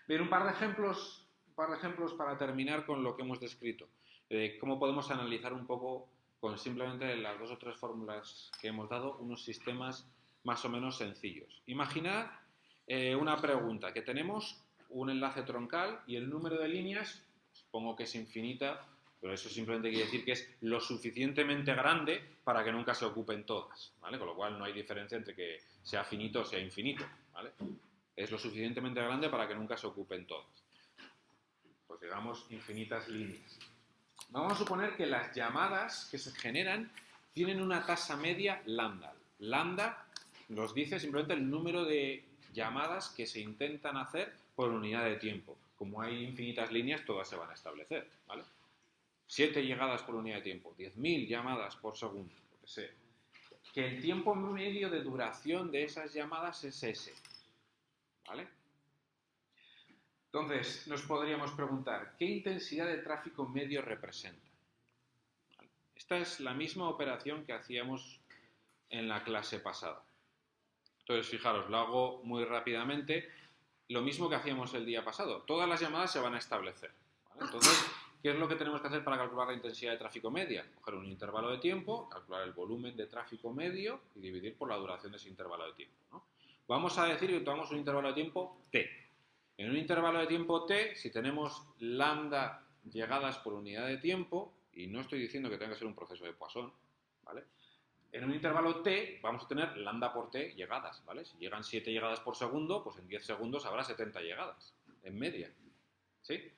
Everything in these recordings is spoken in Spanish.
Bien, un par de ejemplos para terminar con lo que hemos descrito. Cómo podemos analizar un poco con simplemente las dos o tres fórmulas que hemos dado, unos sistemas más o menos sencillos. Imaginad una pregunta, que tenemos un enlace troncal y el número de líneas, supongo que es infinita, pero eso simplemente quiere decir que es lo suficientemente grande para que nunca se ocupen todas, ¿vale? Con lo cual no hay diferencia entre que sea finito o sea infinito, ¿vale? Es lo suficientemente grande para que nunca se ocupen todas. Pues digamos infinitas líneas. Vamos a suponer que las llamadas que se generan tienen una tasa media lambda. Lambda nos dice simplemente el número de llamadas que se intentan hacer por unidad de tiempo. Como hay infinitas líneas, todas se van a establecer, ¿vale? 7 llegadas por unidad de tiempo, 10.000 llamadas por segundo, lo que sea. Que el tiempo medio de duración de esas llamadas es ese, ¿vale? Entonces, nos podríamos preguntar, ¿qué intensidad de tráfico medio representa? Esta es la misma operación que hacíamos en la clase pasada. Entonces, fijaros, lo hago muy rápidamente. Lo mismo que hacíamos el día pasado. Todas las llamadas se van a establecer, ¿vale? Entonces, ¿qué es lo que tenemos que hacer para calcular la intensidad de tráfico media? Coger un intervalo de tiempo, calcular el volumen de tráfico medio y dividir por la duración de ese intervalo de tiempo, ¿no? Vamos a decir que tomamos un intervalo de tiempo t. En un intervalo de tiempo t, si tenemos lambda llegadas por unidad de tiempo, y no estoy diciendo que tenga que ser un proceso de Poisson, ¿vale? En un intervalo t vamos a tener lambda por t llegadas, ¿vale? Si llegan 7 llegadas por segundo, pues en 10 segundos habrá 70 llegadas, en media, ¿sí?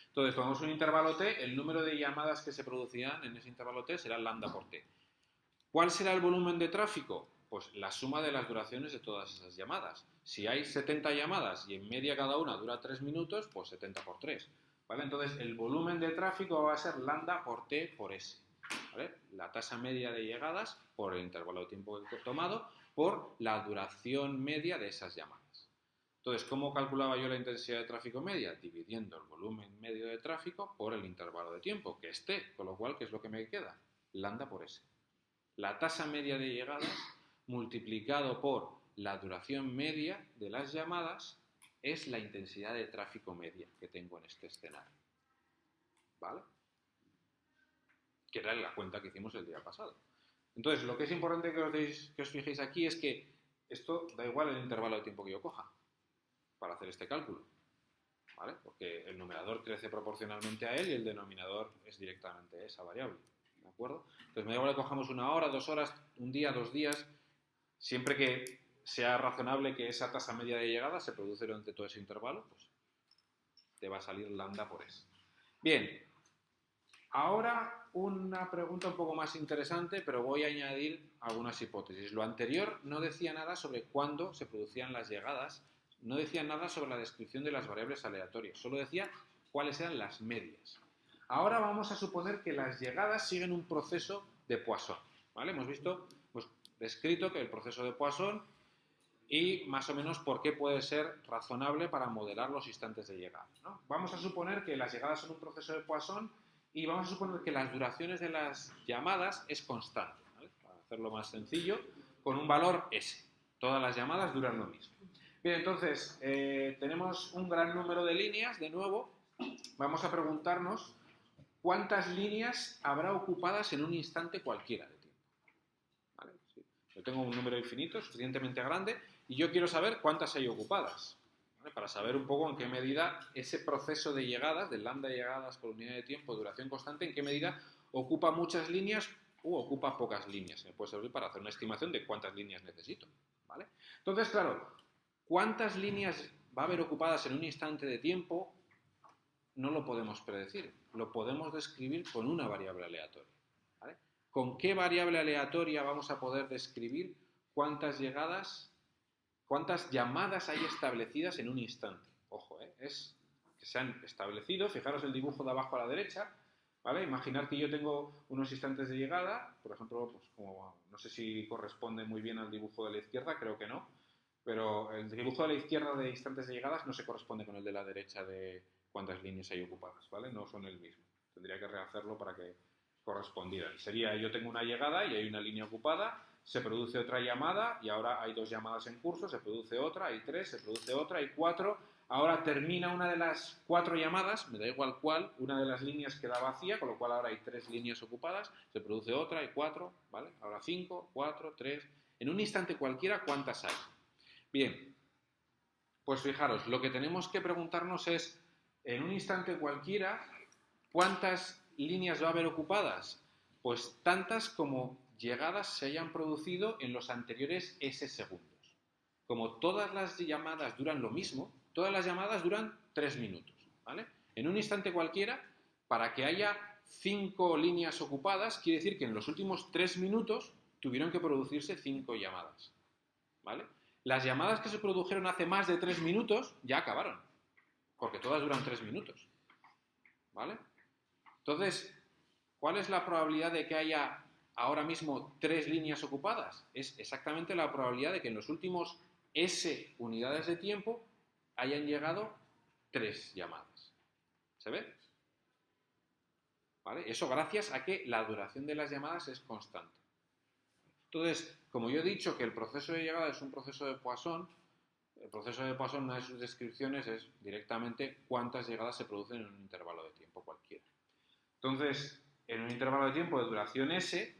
Entonces, tomamos un intervalo t, el número de llamadas que se producirán en ese intervalo t será lambda por t. ¿Cuál será el volumen de tráfico? Pues la suma de las duraciones de todas esas llamadas. Si hay 70 llamadas y en media cada una dura 3 minutos, pues 70 por 3, ¿vale? Entonces, el volumen de tráfico va a ser lambda por t por s, ¿vale? La tasa media de llegadas por el intervalo de tiempo que he tomado por la duración media de esas llamadas. Entonces, ¿cómo calculaba yo la intensidad de tráfico media? Dividiendo el volumen medio de tráfico por el intervalo de tiempo, que es t, con lo cual, ¿qué es lo que me queda? Lambda por s. La tasa media de llegadas multiplicado por la duración media de las llamadas es la intensidad de tráfico media que tengo en este escenario, ¿vale? Que era la cuenta que hicimos el día pasado. Entonces, lo que es importante que os fijéis aquí es que esto da igual el intervalo de tiempo que yo coja para hacer este cálculo, ¿vale? Porque el numerador crece proporcionalmente a él y el denominador es directamente esa variable, ¿de acuerdo? Entonces, me da igual que cojamos 1 hora, 2 horas, 1 día, 2 días, siempre que sea razonable que esa tasa media de llegada se produce durante todo ese intervalo, pues te va a salir lambda por S. Bien, ahora una pregunta un poco más interesante, pero voy a añadir algunas hipótesis. Lo anterior no decía nada sobre cuándo se producían las llegadas, no decía nada sobre la descripción de las variables aleatorias, solo decía cuáles eran las medias. Ahora vamos a suponer que las llegadas siguen un proceso de Poisson, ¿vale? Hemos descrito que el proceso de Poisson y más o menos por qué puede ser razonable para modelar los instantes de llegada, ¿no? Vamos a suponer que las llegadas son un proceso de Poisson y vamos a suponer que las duraciones de las llamadas es constante, ¿vale? Para hacerlo más sencillo, con un valor S. Todas las llamadas duran lo mismo. Bien, entonces, tenemos un gran número de líneas, de nuevo. Vamos a preguntarnos cuántas líneas habrá ocupadas en un instante cualquiera de tiempo, ¿vale? Sí. Yo tengo un número infinito, suficientemente grande, y yo quiero saber cuántas hay ocupadas, ¿vale? Para saber un poco en qué medida ese proceso de llegadas, de lambda de llegadas por unidad de tiempo, duración constante, en qué medida ocupa muchas líneas u ocupa pocas líneas. Me puede servir para hacer una estimación de cuántas líneas necesito, ¿vale? Entonces, claro, cuántas líneas va a haber ocupadas en un instante de tiempo no lo podemos predecir, lo podemos describir con una variable aleatoria, ¿vale? ¿Con qué variable aleatoria vamos a poder describir cuántas llamadas hay establecidas en un instante? Ojo, es que se han establecido, fijaros el dibujo de abajo a la derecha, ¿vale? Imaginar que yo tengo unos instantes de llegada, por ejemplo, pues como, no sé si corresponde muy bien al dibujo de la izquierda, creo que no, pero el dibujo de la izquierda de instantes de llegadas no se corresponde con el de la derecha de cuántas líneas hay ocupadas, ¿vale? No son el mismo. Tendría que rehacerlo para que correspondieran. Sería, yo tengo una llegada y hay una línea ocupada, se produce otra llamada y ahora hay 2 llamadas en curso, se produce otra, hay 3, se produce otra, hay 4, ahora termina una de las 4 llamadas, me da igual cuál, una de las líneas queda vacía, con lo cual ahora hay 3 líneas ocupadas, se produce otra, hay 4, ¿vale? Ahora 5, 4, 3. En un instante cualquiera, ¿cuántas hay? Bien, pues fijaros, lo que tenemos que preguntarnos es, en un instante cualquiera, ¿cuántas líneas va a haber ocupadas? Pues tantas como llegadas se hayan producido en los anteriores S segundos. Como todas las llamadas duran lo mismo, todas las llamadas duran 3 minutos, ¿vale? En un instante cualquiera, para que haya 5 líneas ocupadas, quiere decir que en los últimos 3 minutos tuvieron que producirse 5 llamadas, ¿vale? Las llamadas que se produjeron hace más de 3 minutos ya acabaron, porque todas duran 3 minutos, ¿vale? Entonces, ¿cuál es la probabilidad de que haya ahora mismo 3 líneas ocupadas? Es exactamente la probabilidad de que en los últimos S unidades de tiempo hayan llegado 3 llamadas. ¿Se ve? ¿Vale? Eso gracias a que la duración de las llamadas es constante. Entonces, como yo he dicho que el proceso de llegada es un proceso de Poisson, el proceso de Poisson, una de sus descripciones es directamente cuántas llegadas se producen en un intervalo de tiempo cualquiera. Entonces, en un intervalo de tiempo de duración S,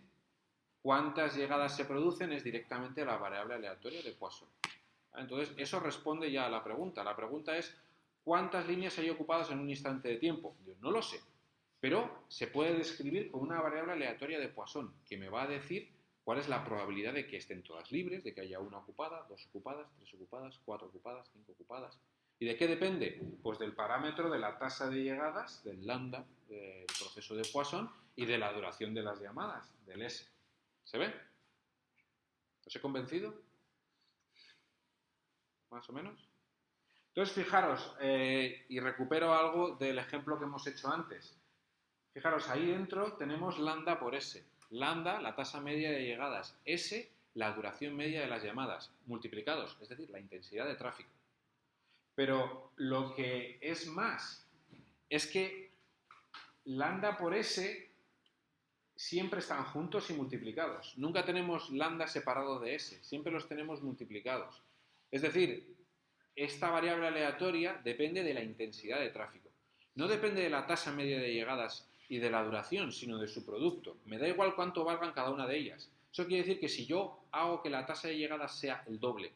cuántas llegadas se producen es directamente la variable aleatoria de Poisson. Entonces, eso responde ya a la pregunta. La pregunta es, ¿cuántas líneas hay ocupadas en un instante de tiempo? Yo no lo sé, pero se puede describir con una variable aleatoria de Poisson, que me va a decir cuál es la probabilidad de que estén todas libres, de que haya una ocupada, 2 ocupadas, 3 ocupadas, 4 ocupadas, 5 ocupadas. ¿Y de qué depende? Pues del parámetro de la tasa de llegadas, del lambda, del proceso de Poisson, y de la duración de las llamadas, del S. ¿Se ve? ¿Os he convencido? ¿Más o menos? Entonces, fijaros, y recupero algo del ejemplo que hemos hecho antes. Fijaros, ahí dentro tenemos lambda por S. Lambda, la tasa media de llegadas. S, la duración media de las llamadas. Multiplicados, es decir, la intensidad de tráfico. Pero lo que es más, es que lambda por S siempre están juntos y multiplicados. Nunca tenemos lambda separado de S, siempre los tenemos multiplicados. Es decir, esta variable aleatoria depende de la intensidad de tráfico. No depende de la tasa media de llegadas y de la duración, sino de su producto. Me da igual cuánto valgan cada una de ellas. Eso quiere decir que si yo hago que la tasa de llegadas sea el doble,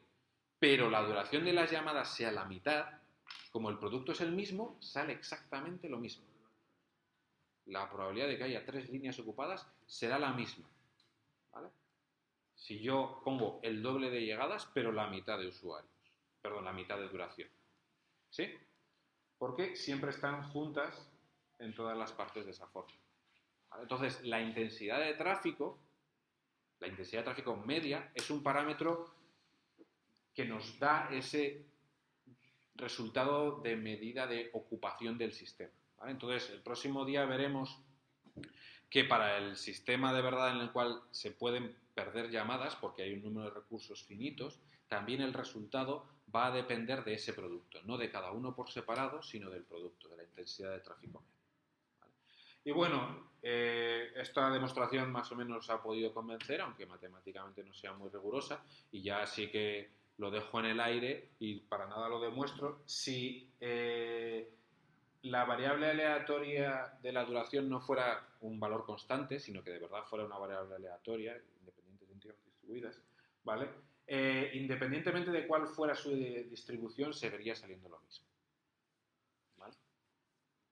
pero la duración de las llamadas sea la mitad, como el producto es el mismo, sale exactamente lo mismo. La probabilidad de que haya 3 líneas ocupadas será la misma, ¿vale? Si yo pongo el doble de llegadas, pero la mitad de usuarios. Perdón, la mitad de duración. ¿Sí? Porque siempre están juntas en todas las partes de esa forma. ¿Vale? Entonces, la intensidad de tráfico media, es un parámetro que nos da ese resultado de medida de ocupación del sistema. ¿Vale? Entonces, el próximo día veremos que para el sistema de verdad en el cual se pueden perder llamadas, porque hay un número de recursos finitos, también el resultado va a depender de ese producto, no de cada uno por separado, sino del producto, de la intensidad de tráfico medio. ¿Vale? Y bueno, esta demostración más o menos ha podido convencer, aunque matemáticamente no sea muy rigurosa, y ya sí que lo dejo en el aire y para nada lo demuestro. Si la variable aleatoria de la duración no fuera un valor constante, sino que de verdad fuera una variable aleatoria, independiente de entidades distribuidas, ¿vale? Independientemente de cuál fuera su distribución, seguiría saliendo lo mismo.